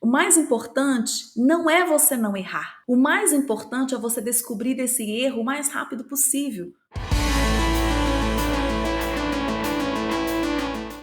O mais importante não é você não errar. O mais importante é você descobrir esse erro o mais rápido possível.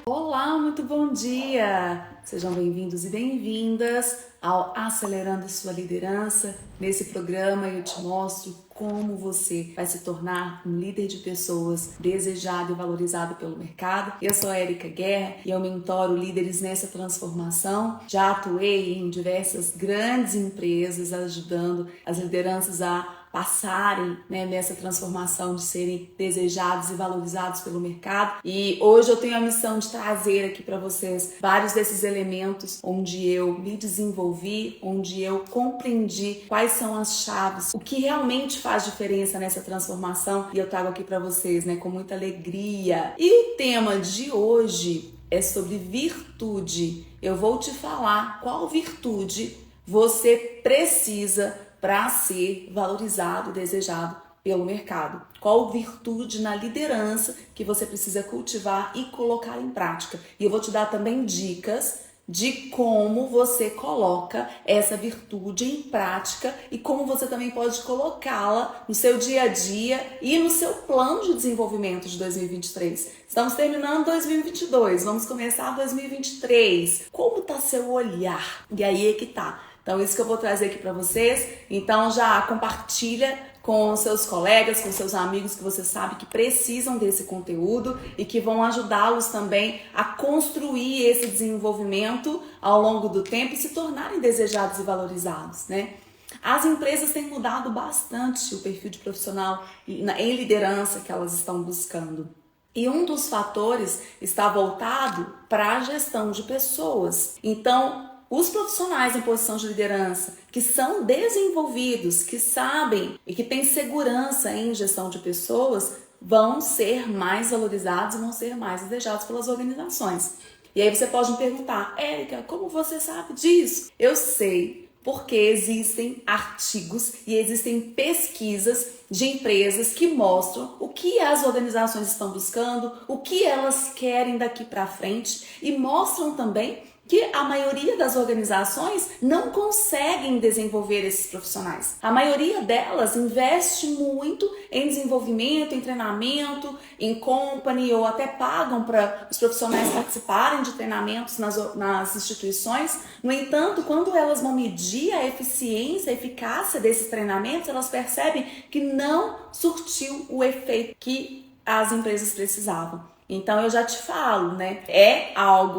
Olá, muito bom dia! Sejam bem-vindos e bem-vindas ao Acelerando Sua Liderança. Nesse programa eu te mostro como você vai se tornar um líder de pessoas desejado e valorizado pelo mercado. Eu sou a Érica Guerra e eu mentoro líderes nessa transformação. Já atuei em diversas grandes empresas ajudando as lideranças a passarem, nessa transformação de serem desejados e valorizados pelo mercado. E hoje eu tenho a missão de trazer aqui para vocês vários desses elementos onde eu me desenvolvi, onde eu compreendi quais são as chaves, o que realmente faz diferença nessa transformação, e eu trago aqui para vocês, com muita alegria. E o tema de hoje é sobre virtude. Eu vou te falar qual virtude você precisa para ser valorizado e desejado pelo mercado. Qual virtude na liderança que você precisa cultivar e colocar em prática. E eu vou te dar também dicas de como você coloca essa virtude em prática e como você também pode colocá-la no seu dia a dia e no seu plano de desenvolvimento de 2023. Estamos terminando 2022, vamos começar 2023. Como está seu olhar? E aí é que tá. Então, isso que eu vou trazer aqui para vocês. Então, já compartilha com seus colegas, com seus amigos que você sabe que precisam desse conteúdo e que vão ajudá-los também a construir esse desenvolvimento ao longo do tempo e se tornarem desejados e valorizados, As empresas têm mudado bastante o perfil de profissional em liderança que elas estão buscando. E um dos fatores está voltado para a gestão de pessoas. Então, os profissionais em posição de liderança que são desenvolvidos, que sabem e que têm segurança em gestão de pessoas, vão ser mais valorizados e vão ser mais desejados pelas organizações. E aí você pode me perguntar, Érica, como você sabe disso? Eu sei, porque existem artigos e existem pesquisas de empresas que mostram o que as organizações estão buscando, o que elas querem daqui para frente e mostram também que a maioria das organizações não conseguem desenvolver esses profissionais. A maioria delas investe muito em desenvolvimento, em treinamento, em company ou até pagam para os profissionais participarem de treinamentos nas instituições. No entanto, quando elas vão medir a eficiência, a eficácia desses treinamentos, elas percebem que não surtiu o efeito que as empresas precisavam. Então eu já te falo,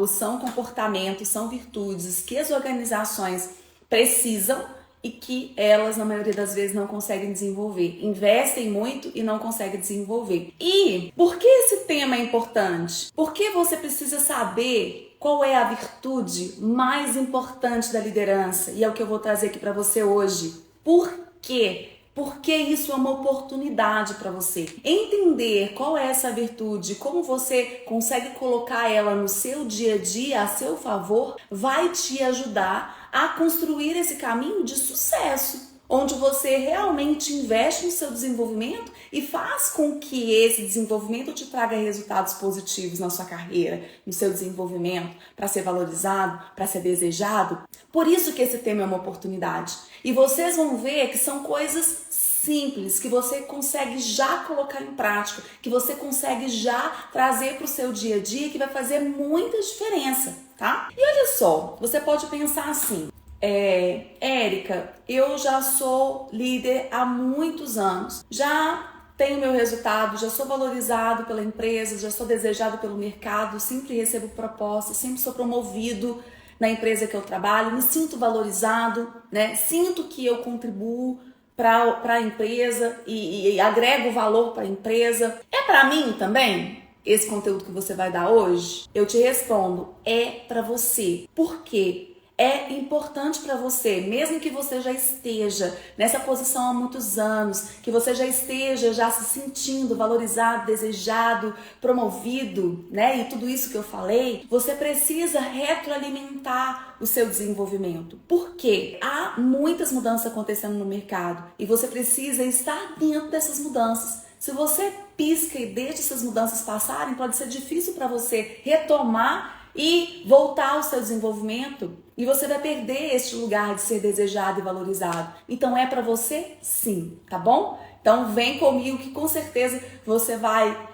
são comportamentos, são virtudes que as organizações precisam e que elas, na maioria das vezes, não conseguem desenvolver. Investem muito e não conseguem desenvolver. E por que esse tema é importante? Porque você precisa saber qual é a virtude mais importante da liderança. E é o que eu vou trazer aqui para você hoje. Por quê? Porque isso é uma oportunidade para você. Entender qual é essa virtude, como você consegue colocar ela no seu dia a dia, a seu favor, vai te ajudar a construir esse caminho de sucesso, onde você realmente investe no seu desenvolvimento e faz com que esse desenvolvimento te traga resultados positivos na sua carreira, no seu desenvolvimento, para ser valorizado, para ser desejado. Por isso que esse tema é uma oportunidade. E vocês vão ver que são coisas simples, que você consegue já colocar em prática, que você consegue já trazer para o seu dia a dia, que vai fazer muita diferença, tá? E olha só, você pode pensar assim, Érica, eu já sou líder há muitos anos, já tenho meu resultado, já sou valorizado pela empresa, já sou desejado pelo mercado, sempre recebo propostas, sempre sou promovido na empresa que eu trabalho, me sinto valorizado, Sinto que eu contribuo para a empresa e agrego valor para a empresa. É para mim também esse conteúdo que você vai dar hoje? Eu te respondo, é para você. Por quê? É importante para você, mesmo que você já esteja nessa posição há muitos anos, que você já esteja já se sentindo valorizado, desejado, promovido, E tudo isso que eu falei, você precisa retroalimentar o seu desenvolvimento. Por quê? Há muitas mudanças acontecendo no mercado e você precisa estar dentro dessas mudanças. Se você pisca e deixa essas mudanças passarem, pode ser difícil para você retomar e voltar ao seu desenvolvimento e você vai perder este lugar de ser desejado e valorizado. Então é para você sim, tá bom? Então vem comigo que com certeza você vai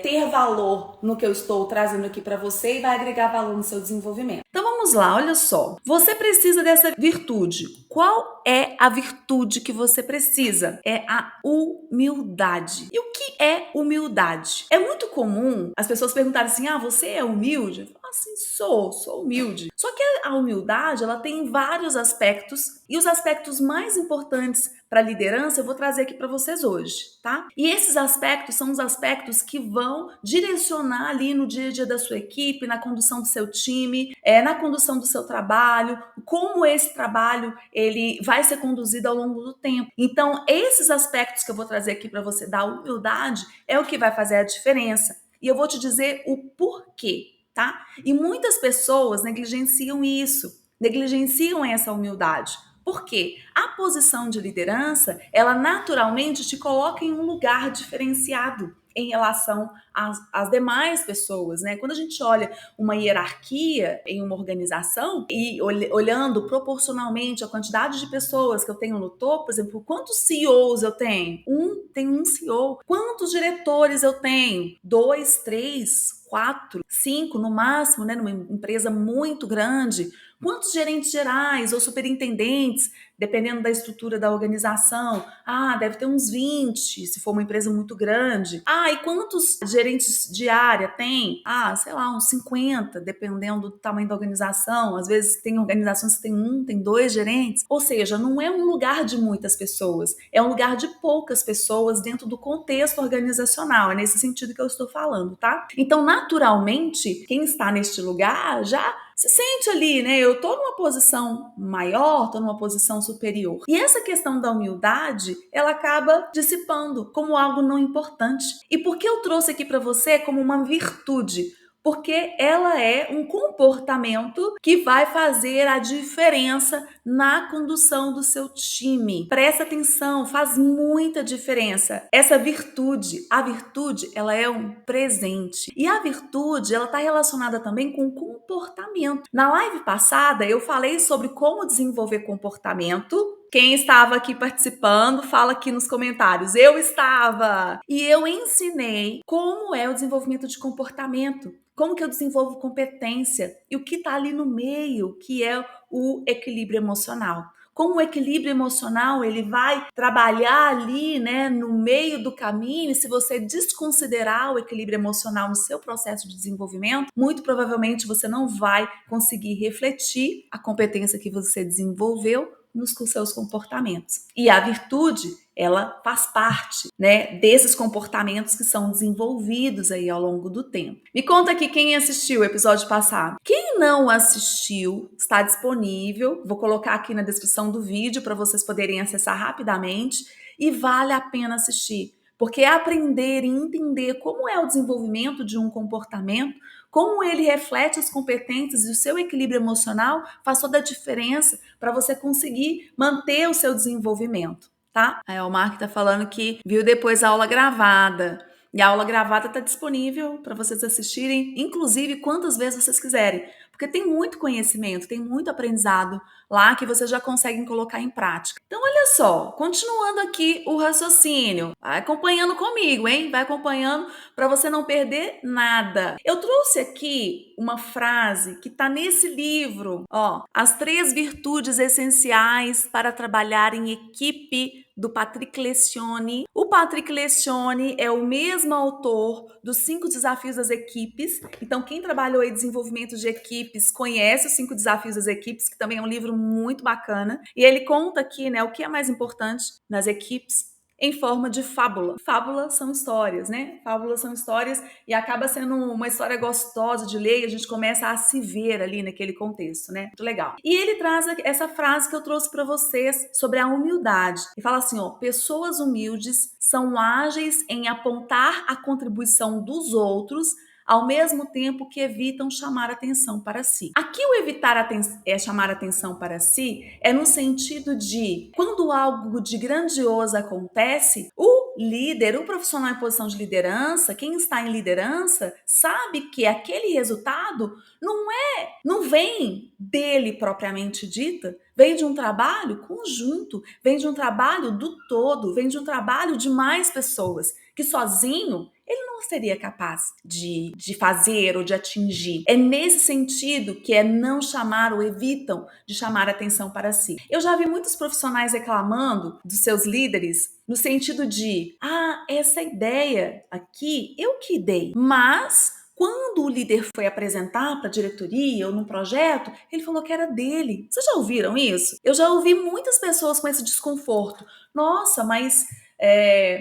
ter valor no que eu estou trazendo aqui para você e vai agregar valor no seu desenvolvimento. Então vamos lá, olha só. Você precisa dessa virtude. Qual é a virtude que você precisa? É a humildade. E o que é humildade? É muito comum as pessoas perguntarem assim: ah, você é humilde? Eu falo assim, sou humilde. Só que a humildade, ela tem vários aspectos e os aspectos mais importantes para a liderança eu vou trazer aqui para vocês hoje, tá? E esses aspectos são os aspectos que vão direcionar ali no dia a dia da sua equipe, na condução do seu time, na condução do seu trabalho, como esse trabalho ele vai ser conduzido ao longo do tempo. Então, esses aspectos que eu vou trazer aqui para você da humildade é o que vai fazer a diferença. E eu vou te dizer o porquê, tá? E muitas pessoas negligenciam isso, negligenciam essa humildade. Por quê? A posição de liderança, ela naturalmente te coloca em um lugar diferenciado em relação às demais pessoas, né? Quando a gente olha uma hierarquia em uma organização e olhando proporcionalmente a quantidade de pessoas que eu tenho no topo, por exemplo, quantos CEOs eu tenho? Tenho um CEO. Quantos diretores eu tenho? 2, 3, 4, 5 no máximo, né? Numa empresa muito grande. Quantos gerentes gerais ou superintendentes, dependendo da estrutura da organização? Ah, deve ter uns 20, se for uma empresa muito grande. Ah, e quantos gerentes de área tem? Ah, sei lá, uns 50, dependendo do tamanho da organização. Às vezes tem organizações que tem 2 gerentes. Ou seja, não é um lugar de muitas pessoas, é um lugar de poucas pessoas dentro do contexto organizacional. É nesse sentido que eu estou falando, tá? Então, naturalmente, quem está neste lugar já se sente ali, né? Eu tô numa posição maior, tô numa posição superior. E essa questão da humildade, ela acaba dissipando como algo não importante. E por que eu trouxe aqui para você como uma virtude? Porque ela é um comportamento que vai fazer a diferença na condução do seu time. Presta atenção, faz muita diferença. Essa virtude, a virtude, ela é um presente. E a virtude, ela está relacionada também com comportamento. Na live passada, eu falei sobre como desenvolver comportamento. Quem estava aqui participando, fala aqui nos comentários. Eu estava! E eu ensinei como é o desenvolvimento de comportamento. Como que eu desenvolvo competência? E o que está ali no meio, que é o equilíbrio emocional. Como o equilíbrio emocional, ele vai trabalhar ali, né, no meio do caminho, e se você desconsiderar o equilíbrio emocional no seu processo de desenvolvimento, muito provavelmente você não vai conseguir refletir a competência que você desenvolveu nos seus comportamentos. E a virtude, ela faz parte, né, desses comportamentos que são desenvolvidos aí ao longo do tempo. Me conta aqui quem assistiu o episódio passado. Quem não assistiu, está disponível. Vou colocar aqui na descrição do vídeo para vocês poderem acessar rapidamente e vale a pena assistir. Porque aprender e entender como é o desenvolvimento de um comportamento, como ele reflete as competências e o seu equilíbrio emocional, faz toda a diferença para você conseguir manter o seu desenvolvimento, tá? Aí o Mark tá falando que viu depois a aula gravada. E a aula gravada está disponível para vocês assistirem, inclusive quantas vezes vocês quiserem. Porque tem muito conhecimento, tem muito aprendizado lá que vocês já conseguem colocar em prática. Então, olha só, continuando aqui o raciocínio. Vai acompanhando comigo, hein? Vai acompanhando para você não perder nada. Eu trouxe aqui uma frase que está nesse livro, ó, As 3 Virtudes Essenciais para Trabalhar em Equipe, do Patrick Lencioni. O Patrick Lencioni é o mesmo autor dos 5 Desafios das Equipes. Então, quem trabalhou em desenvolvimento de equipes conhece os 5 Desafios das Equipes, que também é um livro muito bacana. E ele conta aqui, né, o que é mais importante nas equipes em forma de fábula. Fábulas são histórias, né? Fábulas são histórias e acaba sendo uma história gostosa de ler e a gente começa a se ver ali naquele contexto, né? Muito legal. E ele traz essa frase que eu trouxe para vocês sobre a humildade. E fala assim, ó, pessoas humildes são ágeis em apontar a contribuição dos outros ao mesmo tempo que evitam chamar atenção para si. Aqui o evitar chamar atenção para si é no sentido de quando algo de grandioso acontece, o O líder, o profissional em posição de liderança, quem está em liderança, sabe que aquele resultado não vem dele propriamente dita, vem de um trabalho conjunto, vem de um trabalho do todo, vem de um trabalho de mais pessoas, que sozinho ele não seria capaz de fazer ou de atingir. É nesse sentido que é não chamar ou evitam de chamar atenção para si. Eu já vi muitos profissionais reclamando dos seus líderes no sentido de, essa ideia aqui eu que dei, mas quando o líder foi apresentar para a diretoria ou num projeto, ele falou que era dele. Vocês já ouviram isso? Eu já ouvi muitas pessoas com esse desconforto. Nossa, mas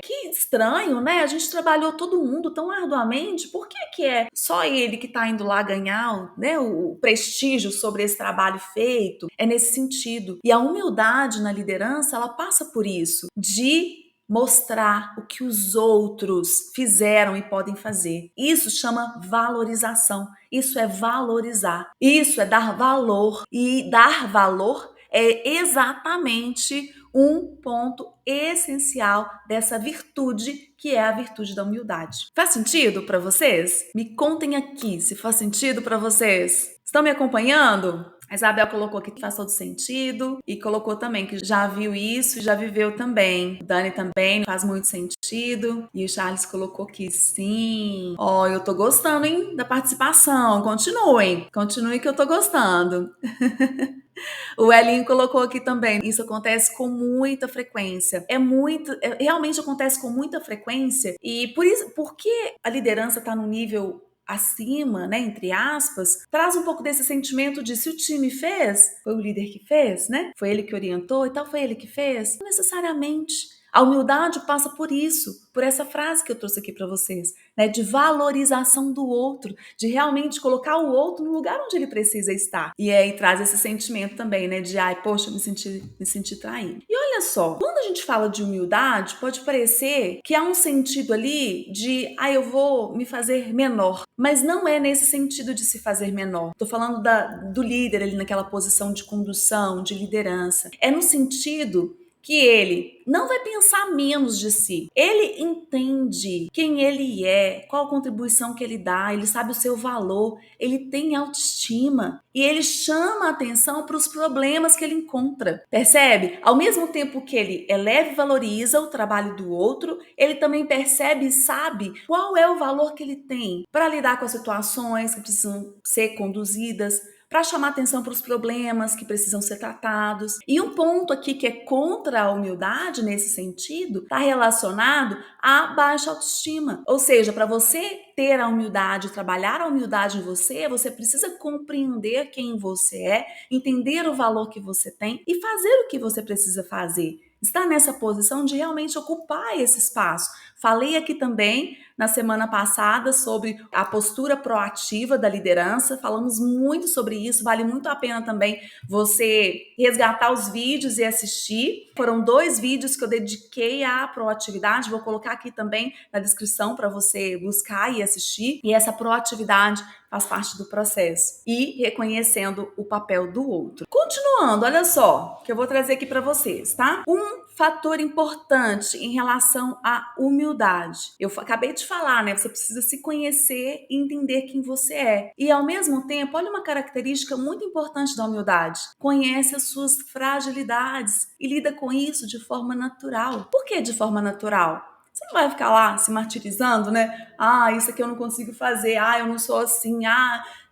que estranho, né? A gente trabalhou todo mundo tão arduamente, por que é só ele que está indo lá ganhar, né, o prestígio sobre esse trabalho feito? É nesse sentido. E a humildade na liderança, ela passa por isso, de mostrar o que os outros fizeram e podem fazer. Isso chama valorização. Isso é valorizar. Isso é dar valor. E dar valor é exatamente um ponto essencial dessa virtude, que é a virtude da humildade. Faz sentido para vocês? Me contem aqui se faz sentido para vocês. Estão me acompanhando? A Isabel colocou aqui que faz todo sentido e colocou também que já viu isso e já viveu também. O Dani também faz muito sentido. E o Charles colocou que sim. Ó, eu tô gostando, hein, da participação. Continuem que eu tô gostando. O Elinho colocou aqui também. Isso acontece com muita frequência. Realmente acontece com muita frequência. E por isso, porque a liderança está no nível acima, né, entre aspas, traz um pouco desse sentimento de se o time fez, foi o líder que fez, né? Foi ele que orientou e tal, foi ele que fez. Não necessariamente. A humildade passa por isso, por essa frase que eu trouxe aqui para vocês, né, de valorização do outro, de realmente colocar o outro no lugar onde ele precisa estar. E aí traz esse sentimento também, né, de poxa, me senti traído. E olha só, quando a gente fala de humildade, pode parecer que há um sentido ali de, eu vou me fazer menor, mas não é nesse sentido de se fazer menor. Tô falando do líder ali naquela posição de condução, de liderança. É no sentido que ele não vai pensar menos de si. Ele entende quem ele é, qual a contribuição que ele dá, ele sabe o seu valor, ele tem autoestima e ele chama a atenção para os problemas que ele encontra. Percebe? Ao mesmo tempo que ele eleva e valoriza o trabalho do outro, ele também percebe e sabe qual é o valor que ele tem para lidar com as situações que precisam ser conduzidas, para chamar atenção para os problemas que precisam ser tratados. E um ponto aqui que é contra a humildade nesse sentido está relacionado à baixa autoestima. Ou seja, para você ter a humildade, trabalhar a humildade em você, você precisa compreender quem você é, entender o valor que você tem e fazer o que você precisa fazer. Estar nessa posição de realmente ocupar esse espaço. Falei aqui também na semana passada sobre a postura proativa da liderança, falamos muito sobre isso, vale muito a pena também você resgatar os vídeos e assistir. Foram 2 vídeos que eu dediquei à proatividade, vou colocar aqui também na descrição para você buscar e assistir. E essa proatividade faz parte do processo e reconhecendo o papel do outro. Continuando, olha só, que eu vou trazer aqui para vocês, tá? Um fator importante em relação à humildade. Eu acabei de falar, né? Você precisa se conhecer e entender quem você é. E ao mesmo tempo, olha uma característica muito importante da humildade. Conhece as suas fragilidades e lida com isso de forma natural. Por que de forma natural? Você não vai ficar lá se martirizando, né? Isso aqui eu não consigo fazer. Eu não sou assim.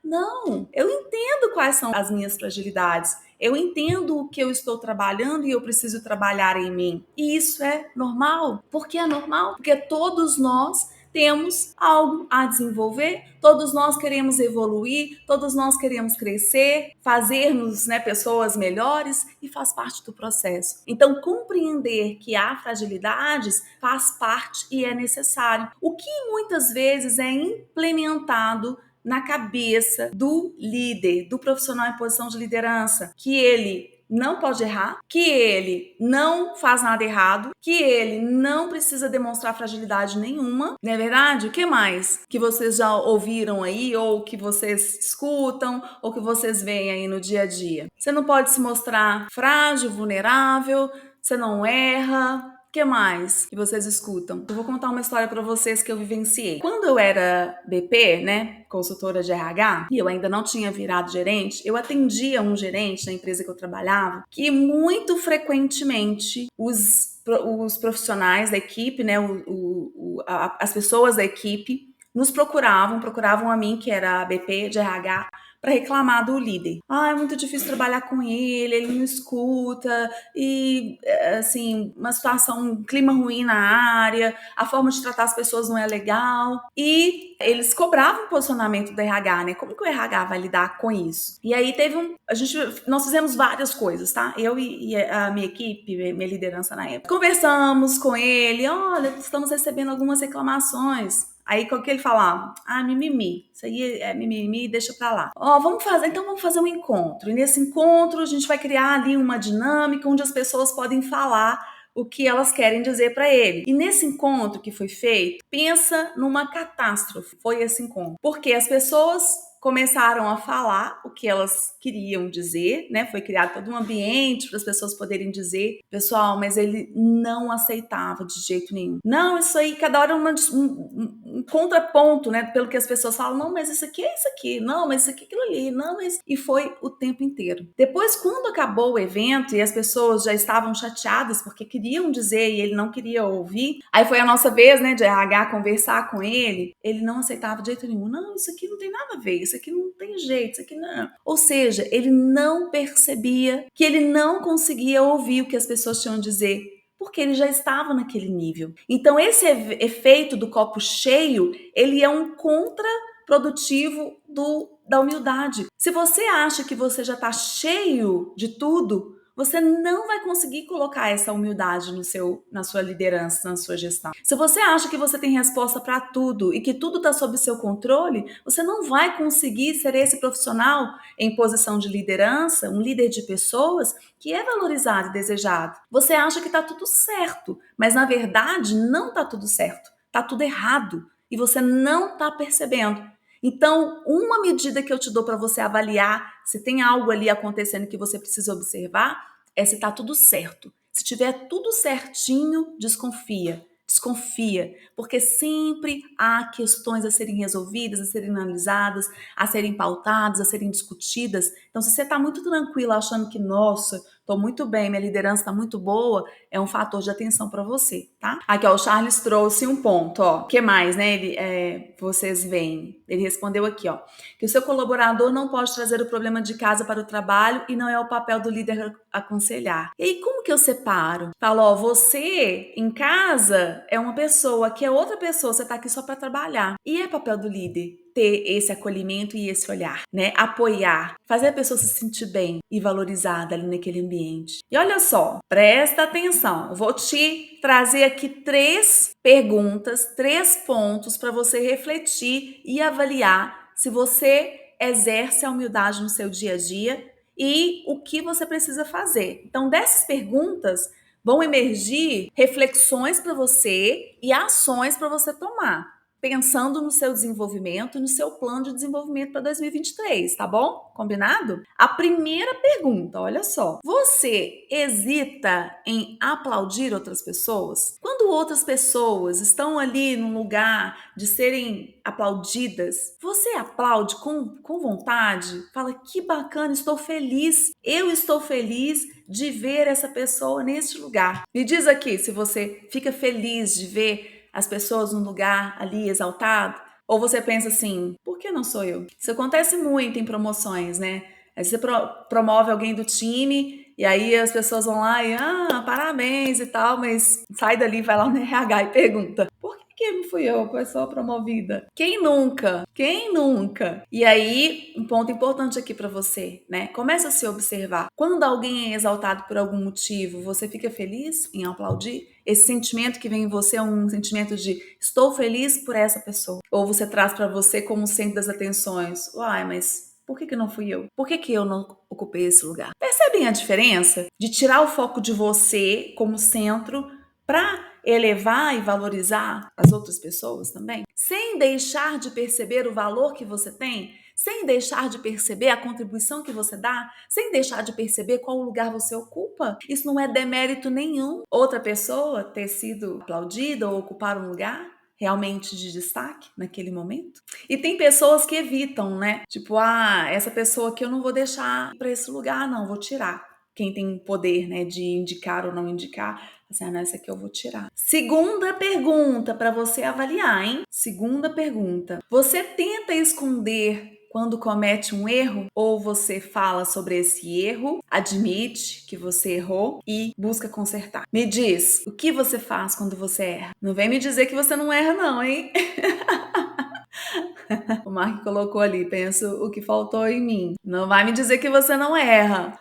Não. Eu entendo quais são as minhas fragilidades. Eu entendo o que eu estou trabalhando e eu preciso trabalhar em mim. E isso é normal. Por que é normal? Porque todos nós temos algo a desenvolver, todos nós queremos evoluir, todos nós queremos crescer, fazermos, né, pessoas melhores e faz parte do processo. Então, compreender que há fragilidades faz parte e é necessário. O que muitas vezes é implementado na cabeça do líder, do profissional em posição de liderança, que ele não pode errar, que ele não faz nada errado, que ele não precisa demonstrar fragilidade nenhuma, não é verdade? O que mais que vocês já ouviram aí, ou que vocês escutam, ou que vocês veem aí no dia a dia? Você não pode se mostrar frágil, vulnerável, você não erra, O que mais que vocês escutam? Eu vou contar uma história para vocês que eu vivenciei. Quando eu era BP, né, consultora de RH, e eu ainda não tinha virado gerente, eu atendia um gerente na empresa que eu trabalhava, que muito frequentemente os profissionais da equipe, né, as pessoas da equipe nos procuravam a mim, que era a BP de RH, para reclamar do líder. É muito difícil trabalhar com ele não escuta, e assim, uma situação, um clima ruim na área, a forma de tratar as pessoas não é legal. E eles cobravam o posicionamento do RH, né? Como que o RH vai lidar com isso? E aí nós fizemos várias coisas, tá? Eu e a minha equipe, minha liderança na época. Conversamos com ele, olha, estamos recebendo algumas reclamações. Aí, o que ele falava? Mimimi. Isso aí é mimimi, deixa pra lá. Vamos fazer um encontro. E nesse encontro, a gente vai criar ali uma dinâmica onde as pessoas podem falar o que elas querem dizer para ele. E nesse encontro que foi feito, pensa numa catástrofe. Foi esse encontro. Porque as pessoas começaram a falar o que elas queriam dizer, né? Foi criado todo um ambiente para as pessoas poderem dizer, pessoal, mas ele não aceitava de jeito nenhum. Não, isso aí, cada hora um contraponto, né? Pelo que as pessoas falam, não, mas isso aqui é isso aqui, não, mas isso aqui é aquilo ali, não, mas... E foi o tempo inteiro. Depois, quando acabou o evento e as pessoas já estavam chateadas porque queriam dizer e ele não queria ouvir, aí foi a nossa vez, né, de RH conversar com ele, ele não aceitava de jeito nenhum. Não, isso aqui não tem nada a ver, isso aqui não tem jeito, isso aqui não. Ou seja, ele não percebia que ele não conseguia ouvir o que as pessoas tinham a dizer, porque ele já estava naquele nível. Então, esse efeito do copo cheio, ele é um contraprodutivo da humildade. Se você acha que você já está cheio de tudo, você não vai conseguir colocar essa humildade na sua liderança, na sua gestão. Se você acha que você tem resposta para tudo e que tudo está sob seu controle, você não vai conseguir ser esse profissional em posição de liderança, um líder de pessoas que é valorizado e desejado. Você acha que está tudo certo, mas na verdade não está tudo certo, está tudo errado e você não está percebendo. Então, uma medida que eu te dou para você avaliar se tem algo ali acontecendo que você precisa observar é se está tudo certo. Se tiver tudo certinho, desconfia. Desconfia, porque sempre há questões a serem resolvidas, a serem analisadas, a serem pautadas, a serem discutidas. Então, se você está muito tranquila achando que, nossa, estou muito bem, minha liderança está muito boa, é um fator de atenção para você, tá? Aqui, ó, o Charles trouxe um ponto, ó. O que mais, né? Vocês veem. Ele respondeu aqui, ó, que o seu colaborador não pode trazer o problema de casa para o trabalho e não é o papel do líder aconselhar. E aí, como que eu separo? Falo, ó, você em casa é uma pessoa, que é outra pessoa, você tá aqui só para trabalhar. E é papel do líder ter esse acolhimento e esse olhar, né? Apoiar, fazer a pessoa se sentir bem e valorizada ali naquele ambiente. E olha só, presta atenção, eu vou te trazer aqui 3 perguntas, 3 pontos para você refletir e avaliar se você exerce a humildade no seu dia a dia e o que você precisa fazer. Então, dessas perguntas vão emergir reflexões para você e ações para você tomar, pensando no seu desenvolvimento, no seu plano de desenvolvimento para 2023, tá bom? Combinado? A primeira pergunta, olha só. Você hesita em aplaudir outras pessoas? Quando outras pessoas estão ali num lugar de serem aplaudidas, você aplaude com vontade? Fala, que bacana, estou feliz. Eu estou feliz de ver essa pessoa nesse lugar. Me diz aqui se você fica feliz de ver as pessoas num lugar ali exaltado, ou você pensa assim, por que não sou eu? Isso acontece muito em promoções, né? Aí você promove alguém do time e aí as pessoas vão lá e, parabéns e tal, mas sai dali, vai lá no RH e pergunta, por que não fui eu a pessoa promovida? Quem nunca? Quem nunca? E aí, um ponto importante aqui para você, né? Começa a se observar. Quando alguém é exaltado por algum motivo, você fica feliz em aplaudir? Esse sentimento que vem em você é um sentimento de estou feliz por essa pessoa. Ou você traz para você como centro das atenções. Uai, mas por que não fui eu? Por que eu não ocupei esse lugar? Percebem a diferença de tirar o foco de você como centro para elevar e valorizar as outras pessoas também? Sem deixar de perceber o valor que você tem? sem deixar de perceber a contribuição que você dá, sem deixar de perceber qual lugar você ocupa. Isso não é demérito nenhum. Outra pessoa ter sido aplaudida ou ocupar um lugar realmente de destaque naquele momento. E tem pessoas que evitam, né? Tipo, essa pessoa aqui eu não vou deixar para esse lugar, não, vou tirar. Quem tem poder, né, de indicar ou não indicar, assim, essa aqui eu vou tirar. Segunda pergunta para você avaliar, hein? Segunda pergunta. Você tenta esconder quando comete um erro ou você fala sobre esse erro, admite que você errou e busca consertar? Me diz, o que você faz quando você erra? Não vem me dizer que você não erra não, hein? O Mark colocou ali, penso o que faltou em mim. Não vai me dizer que você não erra.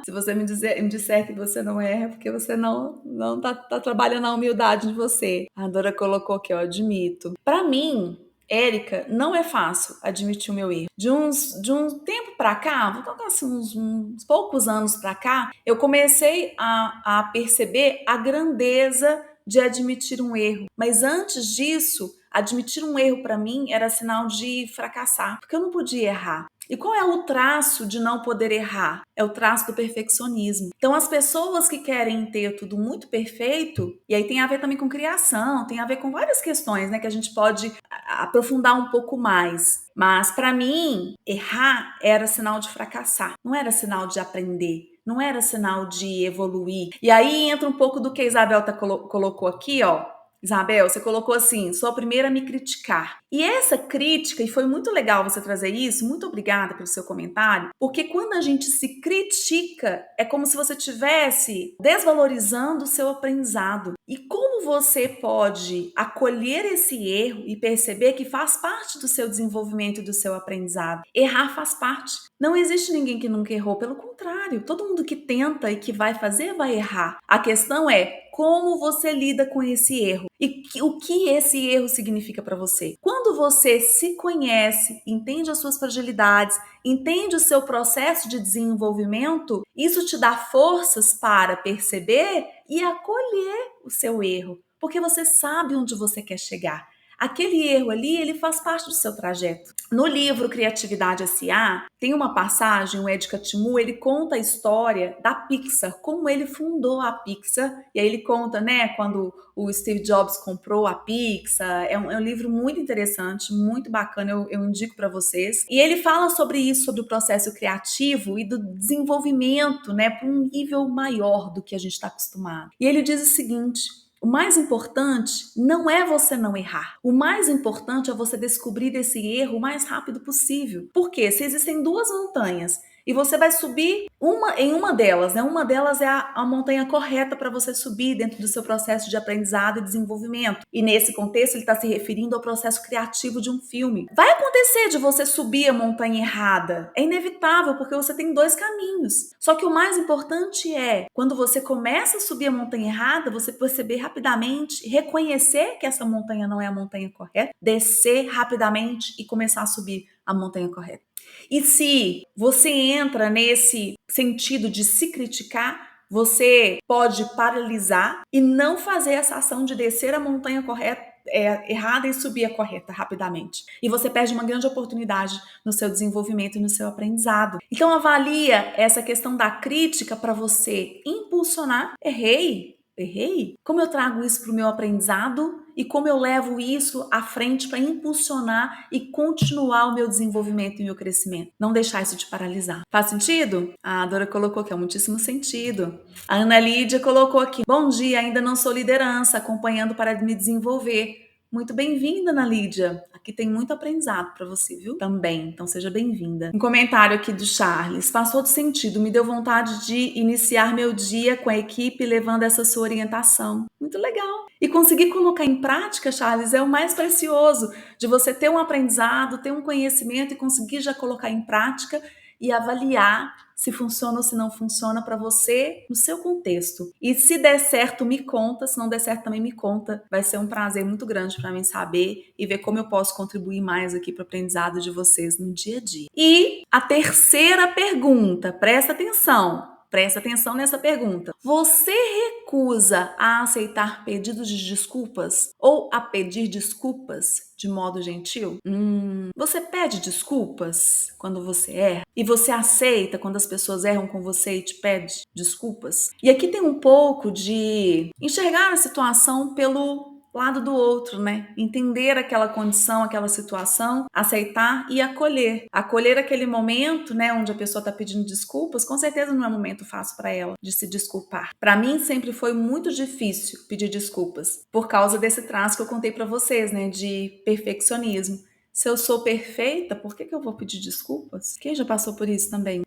Se você me disser que você não erra, é porque você não tá trabalhando a humildade de você. A Dora colocou aqui, ó, admito. Pra mim, Érica, não é fácil admitir o meu erro. De um tempo pra cá, vou colocar assim, uns poucos anos pra cá, eu comecei a perceber a grandeza de admitir um erro. Mas antes disso, admitir um erro para mim era sinal de fracassar, porque eu não podia errar. E qual é o traço de não poder errar? É o traço do perfeccionismo. Então, as pessoas que querem ter tudo muito perfeito, e aí tem a ver também com criação, tem a ver com várias questões, né, que a gente pode aprofundar um pouco mais. Mas, para mim, errar era sinal de fracassar, não era sinal de aprender. Não era sinal de evoluir. E aí entra um pouco do que a Isabel colocou aqui, ó. Isabel, você colocou assim, sou a primeira a me criticar. E essa crítica, e foi muito legal você trazer isso, muito obrigada pelo seu comentário, porque quando a gente se critica, é como se você estivesse desvalorizando o seu aprendizado. E como você pode acolher esse erro e perceber que faz parte do seu desenvolvimento e do seu aprendizado? Errar faz parte. Não existe ninguém que nunca errou, pelo contrário, todo mundo que tenta e que vai fazer vai errar. A questão é como você lida com esse erro e o que esse erro significa para você. Quando você se conhece, entende as suas fragilidades, entende o seu processo de desenvolvimento, isso te dá forças para perceber e acolher o seu erro, porque você sabe onde você quer chegar. Aquele erro ali, ele faz parte do seu trajeto. No livro Criatividade S.A., tem uma passagem, o Ed Catmull, ele conta a história da Pixar, como ele fundou a Pixar, e aí ele conta, né, quando o Steve Jobs comprou a Pixar, é um livro muito interessante, muito bacana, eu indico para vocês. E ele fala sobre isso, sobre o processo criativo e do desenvolvimento, né, para um nível maior do que a gente está acostumado. E ele diz o seguinte: o mais importante não é você não errar. O mais importante é você descobrir esse erro o mais rápido possível. Porque se existem duas montanhas e você vai subir em uma delas, né? Uma delas é a montanha correta para você subir dentro do seu processo de aprendizado e desenvolvimento. E nesse contexto ele está se referindo ao processo criativo de um filme. Vai acontecer de você subir a montanha errada. É inevitável, porque você tem dois caminhos. Só que o mais importante é, quando você começa a subir a montanha errada, você perceber rapidamente, reconhecer que essa montanha não é a montanha correta, descer rapidamente e começar a subir a montanha correta. E se você entra nesse sentido de se criticar, você pode paralisar e não fazer essa ação de descer a montanha correta, errada e subir a correta rapidamente. E você perde uma grande oportunidade no seu desenvolvimento e no seu aprendizado. Então avalia essa questão da crítica para você impulsionar. Errei? Como eu trago isso para o meu aprendizado e como eu levo isso à frente para impulsionar e continuar o meu desenvolvimento e o meu crescimento. Não deixar isso te paralisar. Faz sentido? A Dora colocou aqui, muitíssimo sentido. A Ana Lídia colocou aqui, bom dia, ainda não sou liderança, acompanhando para me desenvolver. Muito bem-vinda, Ana Lídia. Aqui tem muito aprendizado para você, viu? Também, então seja bem-vinda. Um comentário aqui do Charles. Faz todo sentido, me deu vontade de iniciar meu dia com a equipe levando essa sua orientação. Muito legal. E conseguir colocar em prática, Charles, é o mais precioso, de você ter um aprendizado, ter um conhecimento e conseguir já colocar em prática e avaliar se funciona ou se não funciona para você no seu contexto. E se der certo, me conta, se não der certo, também me conta. Vai ser um prazer muito grande para mim saber e ver como eu posso contribuir mais aqui para o aprendizado de vocês no dia a dia. E a terceira pergunta, presta atenção. presta atenção nessa pergunta. Você recusa a aceitar pedidos de desculpas ou a pedir desculpas de modo gentil? Você pede desculpas quando você erra? E você aceita quando as pessoas erram com você e te pede desculpas? E aqui tem um pouco de enxergar a situação pelo lado do outro, né? Entender aquela condição, aquela situação, aceitar e acolher. Acolher aquele momento, né, onde a pessoa está pedindo desculpas, com certeza não é um momento fácil para ela de se desculpar. Para mim sempre foi muito difícil pedir desculpas, por causa desse traço que eu contei para vocês, né, de perfeccionismo. Se eu sou perfeita, por que eu vou pedir desculpas? Quem já passou por isso também?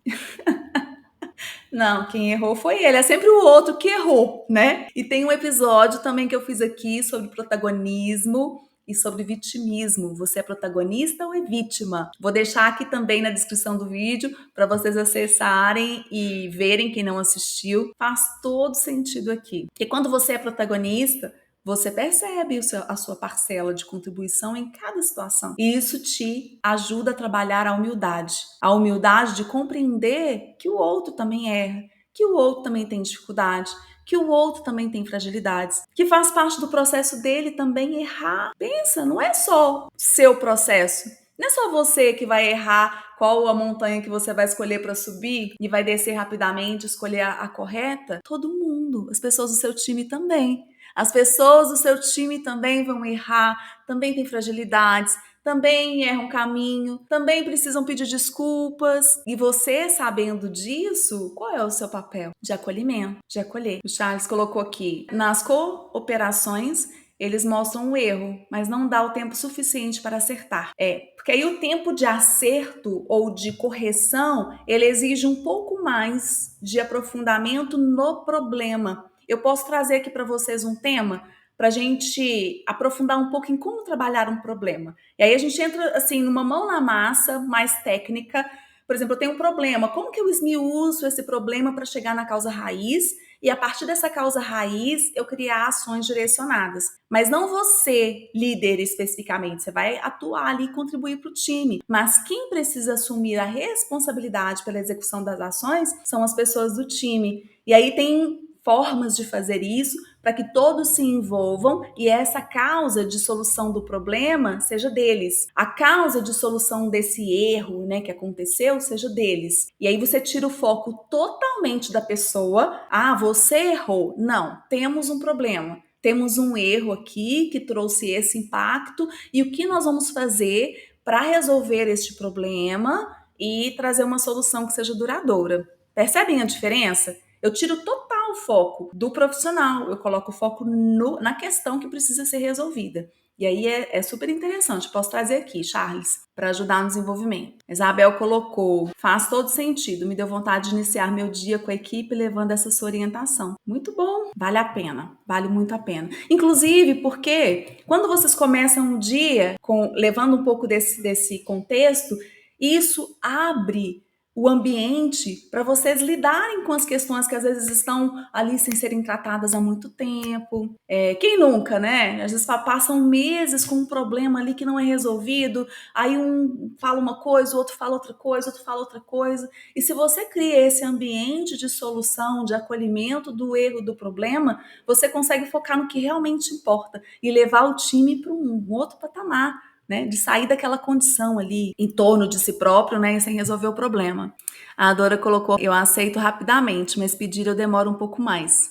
Não, quem errou foi ele. É sempre o outro que errou, né? E tem um episódio também que eu fiz aqui sobre protagonismo e sobre vitimismo. Você é protagonista ou é vítima? Vou deixar aqui também na descrição do vídeo para vocês acessarem e verem quem não assistiu. Faz todo sentido aqui. Porque quando você é protagonista, você percebe a sua parcela de contribuição em cada situação. E isso te ajuda a trabalhar a humildade. A humildade de compreender que o outro também erra, que o outro também tem dificuldade, que o outro também tem fragilidades, que faz parte do processo dele também errar. Pensa, não é só seu processo. Não é só você que vai errar qual a montanha que você vai escolher para subir e vai descer rapidamente, escolher a correta. Todo mundo, as pessoas do seu time também. As pessoas do seu time também vão errar, também têm fragilidades, também erram caminho, também precisam pedir desculpas. E você, sabendo disso, qual é o seu papel? De acolhimento, de acolher. O Charles colocou aqui, nas cooperações, eles mostram o erro, mas não dá o tempo suficiente para acertar. Porque aí o tempo de acerto ou de correção, ele exige um pouco mais de aprofundamento no problema. Eu posso trazer aqui para vocês um tema para a gente aprofundar um pouco em como trabalhar um problema. E aí a gente entra, assim, numa mão na massa, mais técnica. Por exemplo, eu tenho um problema. Como que eu esmiuço esse problema para chegar na causa raiz e, a partir dessa causa raiz, eu criar ações direcionadas? Mas não você, líder, especificamente. Você vai atuar ali e contribuir para o time. Mas quem precisa assumir a responsabilidade pela execução das ações são as pessoas do time. E aí tem formas de fazer isso para que todos se envolvam e essa causa de solução do problema seja deles. A causa de solução desse erro, né, que aconteceu, seja deles. E aí você tira o foco totalmente da pessoa. Ah, você errou. Não, temos um problema. Temos um erro aqui que trouxe esse impacto e o que nós vamos fazer para resolver este problema e trazer uma solução que seja duradoura. Percebem a diferença? Eu tiro total o foco do profissional, eu coloco o foco na questão que precisa ser resolvida. E aí é super interessante. Posso trazer aqui, Charles, para ajudar no desenvolvimento. Isabel colocou, faz todo sentido, me deu vontade de iniciar meu dia com a equipe levando essa sua orientação. Muito bom, vale a pena, vale muito a pena. Inclusive porque quando vocês começam o dia levando um pouco desse contexto, isso abre o ambiente para vocês lidarem com as questões que às vezes estão ali sem serem tratadas há muito tempo. Quem nunca, né? Às vezes passam meses com um problema ali que não é resolvido, aí um fala uma coisa, o outro fala outra coisa, o outro fala outra coisa. E se você cria esse ambiente de solução, de acolhimento do erro, do problema, você consegue focar no que realmente importa e levar o time para um outro patamar. Né, de sair daquela condição ali em torno de si próprio, né, sem resolver o problema. A Dora colocou, eu aceito rapidamente, mas pedir eu demoro um pouco mais.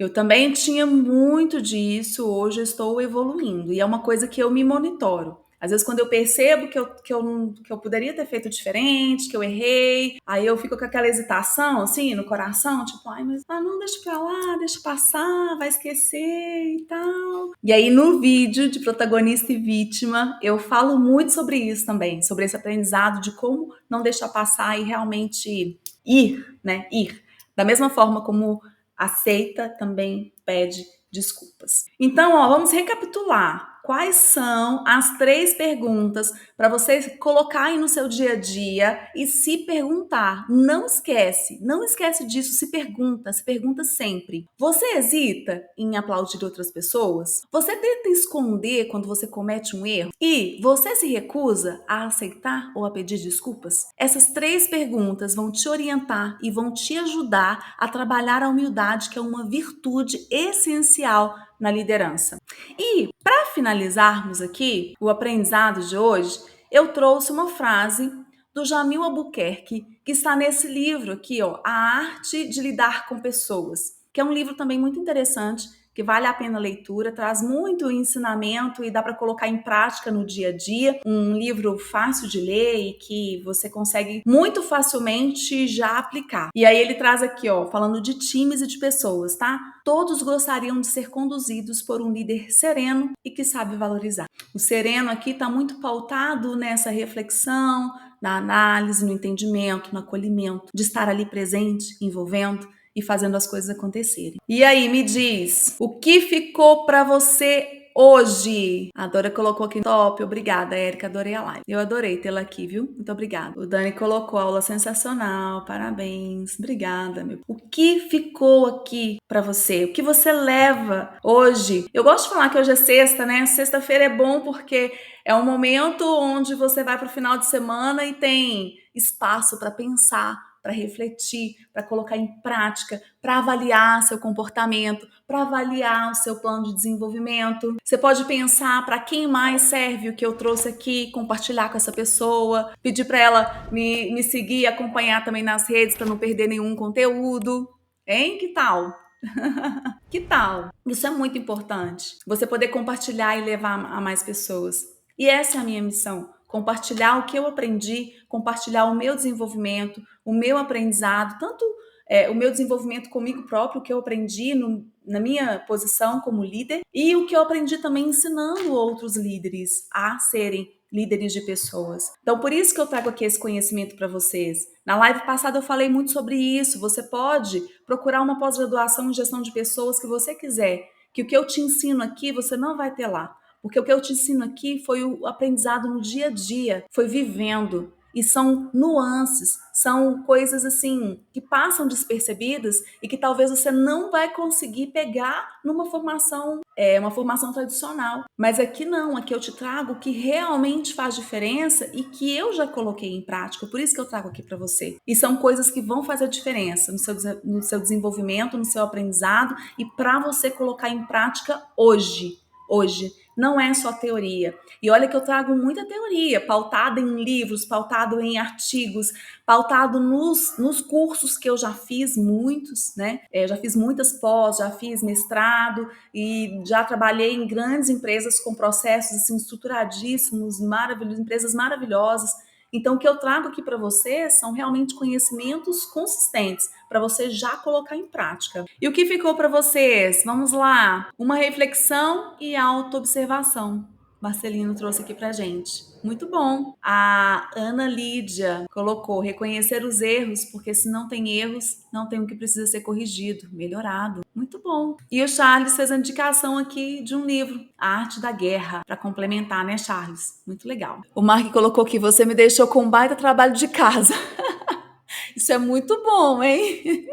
Eu também tinha muito disso, hoje eu estou evoluindo, e é uma coisa que eu me monitoro. Às vezes, quando eu percebo que eu poderia ter feito diferente, que eu errei, aí eu fico com aquela hesitação, assim, no coração, tipo, ai, mas não, deixa pra lá, deixa passar, vai esquecer e tal. E aí, no vídeo de protagonista e vítima, eu falo muito sobre isso também, sobre esse aprendizado de como não deixar passar e realmente ir, né, ir. Da mesma forma como aceita, também pede desculpas. Então, vamos recapitular. quais são as 3 perguntas para você colocar aí no seu dia a dia e se perguntar. Não esquece disso, se pergunta sempre. Você hesita em aplaudir outras pessoas? Você tenta esconder quando você comete um erro? E você se recusa a aceitar ou a pedir desculpas? Essas 3 perguntas vão te orientar e vão te ajudar a trabalhar a humildade, que é uma virtude essencial na liderança. E para finalizarmos aqui o aprendizado de hoje, eu trouxe uma frase do Jamil Albuquerque, que está nesse livro aqui, ó, A Arte de Lidar com Pessoas, que é um livro também muito interessante, que vale a pena a leitura, traz muito ensinamento e dá para colocar em prática no dia a dia. Um livro fácil de ler e que você consegue muito facilmente já aplicar. E aí ele traz aqui, ó, falando de times e de pessoas, tá? Todos gostariam de ser conduzidos por um líder sereno e que sabe valorizar. O sereno aqui está muito pautado nessa reflexão, na análise, no entendimento, no acolhimento, de estar ali presente, envolvendo e fazendo as coisas acontecerem. E aí, me diz, o que ficou para você hoje? A Dora colocou aqui top. Obrigada, Érica. Adorei a live. Eu adorei tê-la aqui, viu? Muito obrigada. O Dani colocou aula sensacional. Parabéns. Obrigada, meu. O que ficou aqui para você? O que você leva hoje? Eu gosto de falar que hoje é sexta, né? Sexta-feira é bom porque é um momento onde você vai para o final de semana e tem espaço para pensar, para refletir, para colocar em prática, para avaliar seu comportamento, para avaliar o seu plano de desenvolvimento. Você pode pensar para quem mais serve o que eu trouxe aqui, compartilhar com essa pessoa, pedir para ela me seguir e acompanhar também nas redes para não perder nenhum conteúdo. Hein? Que tal? Que tal? Isso é muito importante. Você poder compartilhar e levar a mais pessoas. E essa é a minha missão. Compartilhar o que eu aprendi, compartilhar o meu desenvolvimento, o meu aprendizado, tanto o meu desenvolvimento comigo próprio, o que eu aprendi na minha posição como líder, e o que eu aprendi também ensinando outros líderes a serem líderes de pessoas. Então, por isso que eu trago aqui esse conhecimento para vocês. Na live passada eu falei muito sobre isso. Você pode procurar uma pós-graduação em gestão de pessoas que você quiser, que o que eu te ensino aqui você não vai ter lá. Porque o que eu te ensino aqui foi o aprendizado no dia a dia, foi vivendo. E são nuances, são coisas assim que passam despercebidas e que talvez você não vai conseguir pegar numa formação, uma formação tradicional. Mas aqui não, aqui eu te trago o que realmente faz diferença e que eu já coloquei em prática, por isso que eu trago aqui para você. E são coisas que vão fazer diferença no seu desenvolvimento, no seu aprendizado e para você colocar em prática hoje. Hoje. Não é só teoria. E olha que eu trago muita teoria, pautada em livros, pautado em artigos, pautado nos cursos que eu já fiz, muitos, né? Já fiz muitas pós, já fiz mestrado e já trabalhei em grandes empresas com processos assim, estruturadíssimos, maravilhosos, empresas maravilhosas. Então, o que eu trago aqui para você são realmente conhecimentos consistentes para você já colocar em prática. E o que ficou para vocês? Vamos lá. Uma reflexão e autoobservação. Marcelino trouxe aqui pra gente. Muito bom. A Ana Lídia colocou reconhecer os erros, porque se não tem erros, não tem o que precisa ser corrigido, melhorado. Muito bom. E o Charles fez a indicação aqui de um livro, A Arte da Guerra, para complementar, né, Charles? Muito legal. O Mark colocou que você me deixou com um baita trabalho de casa. Isso é muito bom, hein?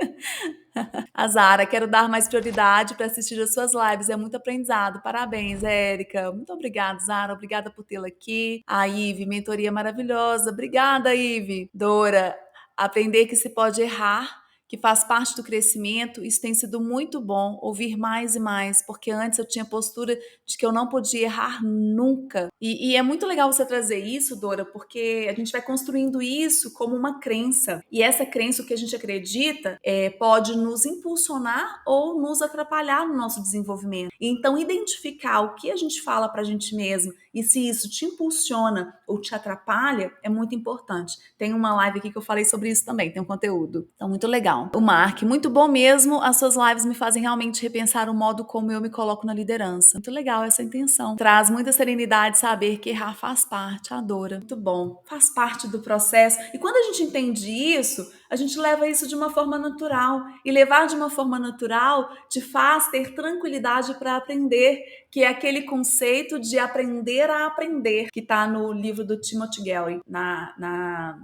A Zara, quero dar mais prioridade para assistir as suas lives. É muito aprendizado. Parabéns, Érica. Muito obrigada, Zara. Obrigada por tê-la aqui. A Ive, mentoria maravilhosa. Obrigada, Ive. Dora, aprender que se pode errar, que faz parte do crescimento. Isso tem sido muito bom, ouvir mais e mais, porque antes eu tinha postura de que eu não podia errar nunca. E é muito legal você trazer isso, Dora, porque a gente vai construindo isso como uma crença. E essa crença, o que a gente acredita, pode nos impulsionar ou nos atrapalhar no nosso desenvolvimento. Então, identificar o que a gente fala pra gente mesmo e se isso te impulsiona ou te atrapalha é muito importante. Tem uma live aqui que eu falei sobre isso também, tem um conteúdo. Então, muito legal. O Mark, muito bom mesmo. As suas lives me fazem realmente repensar o modo como eu me coloco na liderança. Muito legal essa intenção. Traz muita serenidade saber que errar faz parte. Adora. Muito bom. Faz parte do processo. E quando a gente entende isso, a gente leva isso de uma forma natural. E levar de uma forma natural te faz ter tranquilidade para aprender, que é aquele conceito de aprender a aprender, que está no livro do Timothy Gary,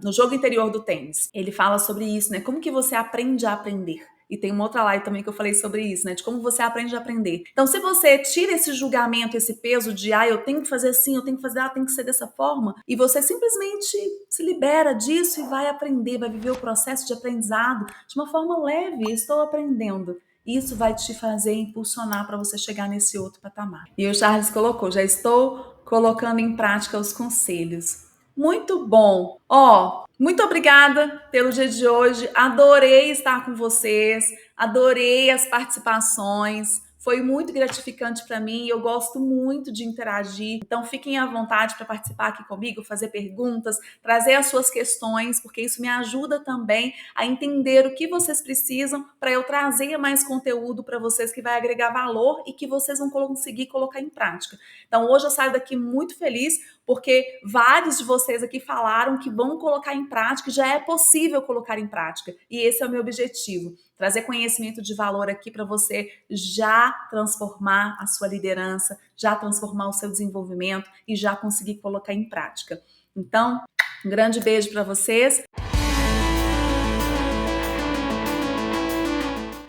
no Jogo Interior do Tênis. Ele fala sobre isso, né? Como que você aprende a aprender? E tem uma outra live também que eu falei sobre isso, né? De como você aprende a aprender. Então, se você tira esse julgamento, esse peso de, eu tenho que fazer assim, eu tenho que fazer, tem que ser dessa forma, e você simplesmente se libera disso e vai aprender, vai viver o processo de aprendizado de uma forma leve. Estou aprendendo. Isso vai te fazer impulsionar para você chegar nesse outro patamar. E o Charles colocou, já estou colocando em prática os conselhos. Muito bom. Muito obrigada pelo dia de hoje. Adorei estar com vocês. Adorei as participações. Foi muito gratificante para mim. Eu gosto muito de interagir. Então, fiquem à vontade para participar aqui comigo, fazer perguntas, trazer as suas questões, porque isso me ajuda também a entender o que vocês precisam para eu trazer mais conteúdo para vocês que vai agregar valor e que vocês vão conseguir colocar em prática. Então, hoje eu saio daqui muito feliz, porque vários de vocês aqui falaram que vão colocar em prática, já é possível colocar em prática. E esse é o meu objetivo, trazer conhecimento de valor aqui para você já transformar a sua liderança, já transformar o seu desenvolvimento e já conseguir colocar em prática. Então, um grande beijo para vocês.